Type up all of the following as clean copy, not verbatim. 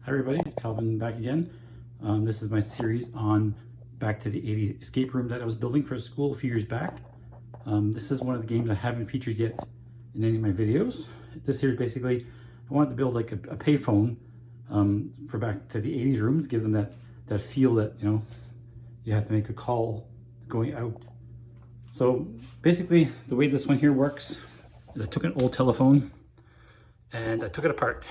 Hi everybody, it's Calvin back again. This is my series on back to the 80s escape room that I was building for a school a few years back. This is one of the games I haven't featured yet in any of my videos. This series basically, I wanted to build like a payphone for back to the 80s room to give them that feel that, you know, you have to make a call going out. So basically the way this one here works is I took an old telephone and I took it apart.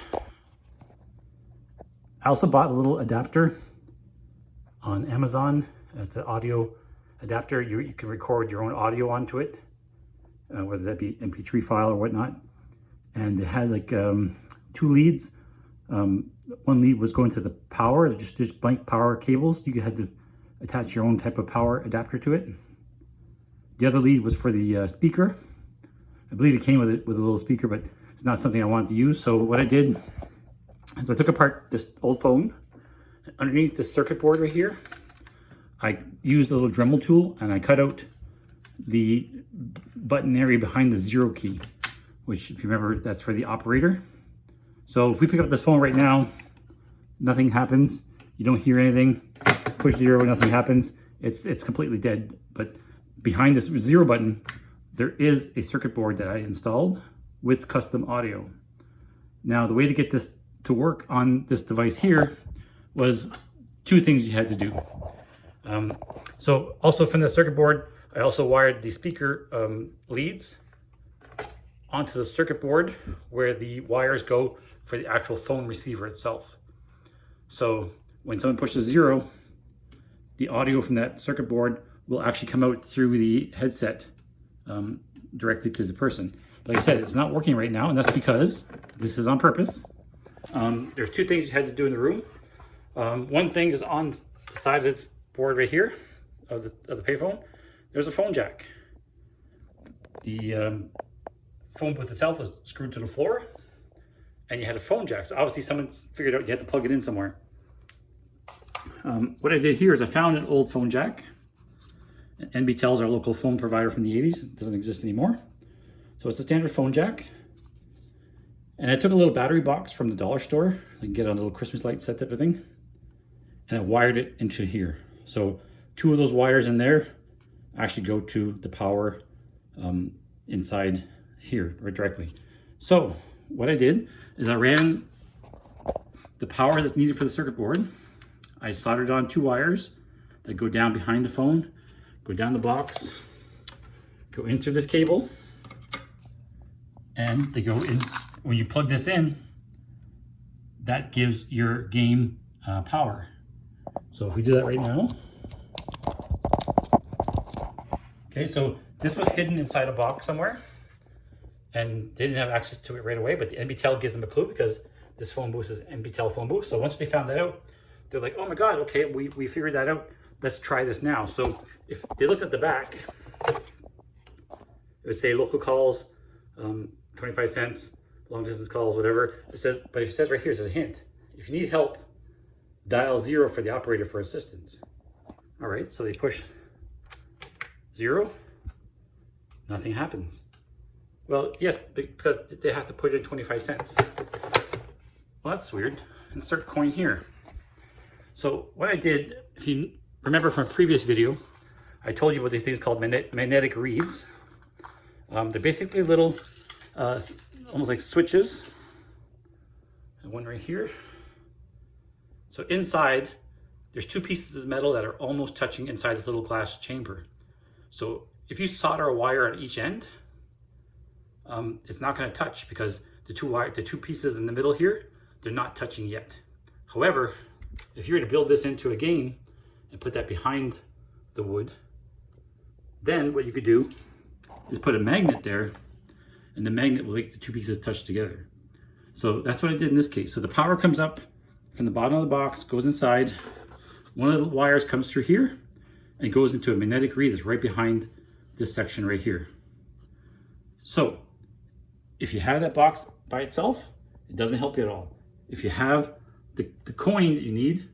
I also bought a little adapter on Amazon. It's an audio adapter. You can record your own audio onto it, whether that be MP3 file or whatnot. And it had like 2 leads. One lead was going to the power, just blank power cables. You had to attach your own type of power adapter to it. The other lead was for the speaker. I believe it came with a little speaker, but it's not something I wanted to use. So what I did is I took apart this old phone. Underneath this circuit board right here, I used a little Dremel tool and I cut out the button area behind the 0 key, which, if you remember, that's for the operator. So if we pick up this phone right now, nothing happens. You don't hear anything. Push 0, nothing happens. It's completely dead. But behind this 0 button, there is a circuit board that I installed with custom audio. Now, the way to get this to work on this device here was 2 things you had to do. So also from the circuit board, I also wired the speaker leads onto the circuit board where the wires go for the actual phone receiver itself. So when someone pushes 0, the audio from that circuit board will actually come out through the headset directly to the person. Like I said, it's not working right now, and that's because this is on purpose. There's 2 things you had to do in the room. One thing is on the side of this board right here of the payphone. There's a phone jack. The phone booth itself was screwed to the floor, and you had a phone jack. So obviously someone figured out you had to plug it in somewhere. What I did here is I found an old phone jack. NBTEL is our local phone provider from the 80s. It doesn't exist anymore. So it's a standard phone jack. And I took a little battery box from the dollar store. I can get a little Christmas light set type of thing. And I wired it into here. So 2 of those wires in there actually go to the power inside here, right directly. So what I did is I ran the power that's needed for the circuit board. I soldered on 2 wires that go down behind the phone, go down the box, go in through this cable, and they go in. When you plug this in, that gives your game power. So if we do that right now. Okay, so this was hidden inside a box somewhere, and they didn't have access to it right away, but the NBTEL gives them a clue because this phone booth is an NBTEL phone booth. So once they found that out, they're like, oh my God, okay, we figured that out. Let's try this now. So if they look at the back, it would say local calls, 25 cents, long distance calls, whatever. It says, but it says right here, it says a hint. If you need help, dial 0 for the operator for assistance. All right, so they push 0, nothing happens. Well, yes, because they have to put in 25 cents. Well, that's weird. Insert coin here. So what I did, if you remember from a previous video, I told you about these things called magnetic reeds. They're basically little, almost like switches. And one right here. So inside, there's 2 pieces of metal that are almost touching inside this little glass chamber. So if you solder a wire on each end, it's not going to touch because the 2 pieces in the middle here, they're not touching yet. However, if you were to build this into a game and put that behind the wood, then what you could do is put a magnet there, and the magnet will make the 2 pieces touch together. So that's what I did in this case. So the power comes up from the bottom of the box, goes inside. One of the wires comes through here and goes into a magnetic reed that's right behind this section right here. So if you have that box by itself, it doesn't help you at all. If you have the coin that you need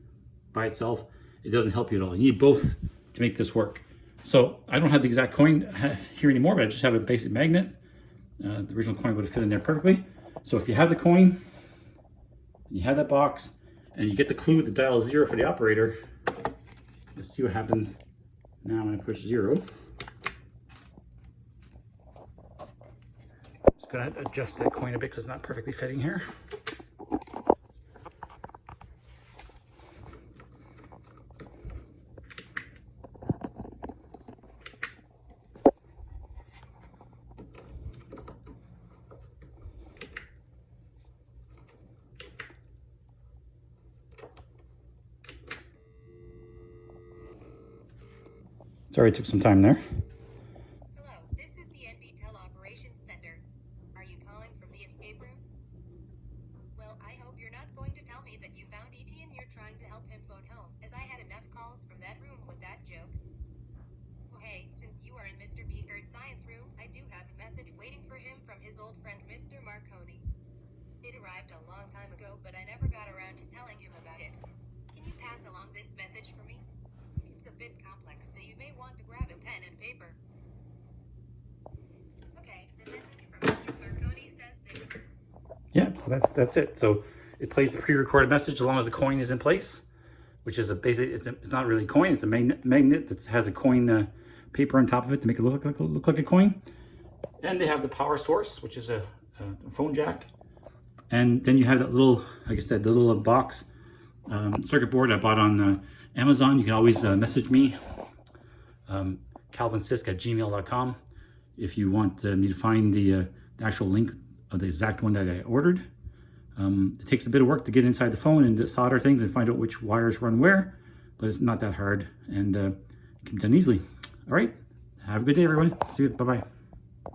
by itself, it doesn't help you at all. You need both to make this work. So I don't have the exact coin here anymore, but I just have a basic magnet. The original coin would have fit in there perfectly. So if you have the coin, you have that box, and you get the clue to dial 0 for the operator. Let's see what happens now. I'm going to push 0. Just going to adjust that coin a bit because it's not perfectly fitting here. Sorry, it took some time there. Hello, this is the NBTEL Operations Center. Are you calling from the escape room? Well, I hope you're not going to tell me that you found E.T. and you're trying to help him phone home, as I had enough calls from that room with that joke. Well, hey, since you are in Mr. Beaker's science room, I do have a message waiting for him from his old friend Mr. Marconi. It arrived a long time ago, but I never got around to telling him about it. Can you pass along this message for me? It's a bit complex, so you may want to grab a pen and paper. Okay, the message from Mr. Marconi says this. Yeah, so that's it. So it plays the pre-recorded message as long as the coin is in place, which is it's not really a coin. It's a magnet that has a coin paper on top of it to make it look like a coin. And they have the power source, which is a phone jack. And then you have that little, like I said, the little box circuit board I bought on Amazon. You can always message me, calvinsisk@gmail.com, if you want me to find the actual link of the exact one that I ordered. It takes a bit of work to get inside the phone and to solder things and find out which wires run where, but it's not that hard, and it can be done easily. All right, have a good day, everyone. See you. Bye-bye.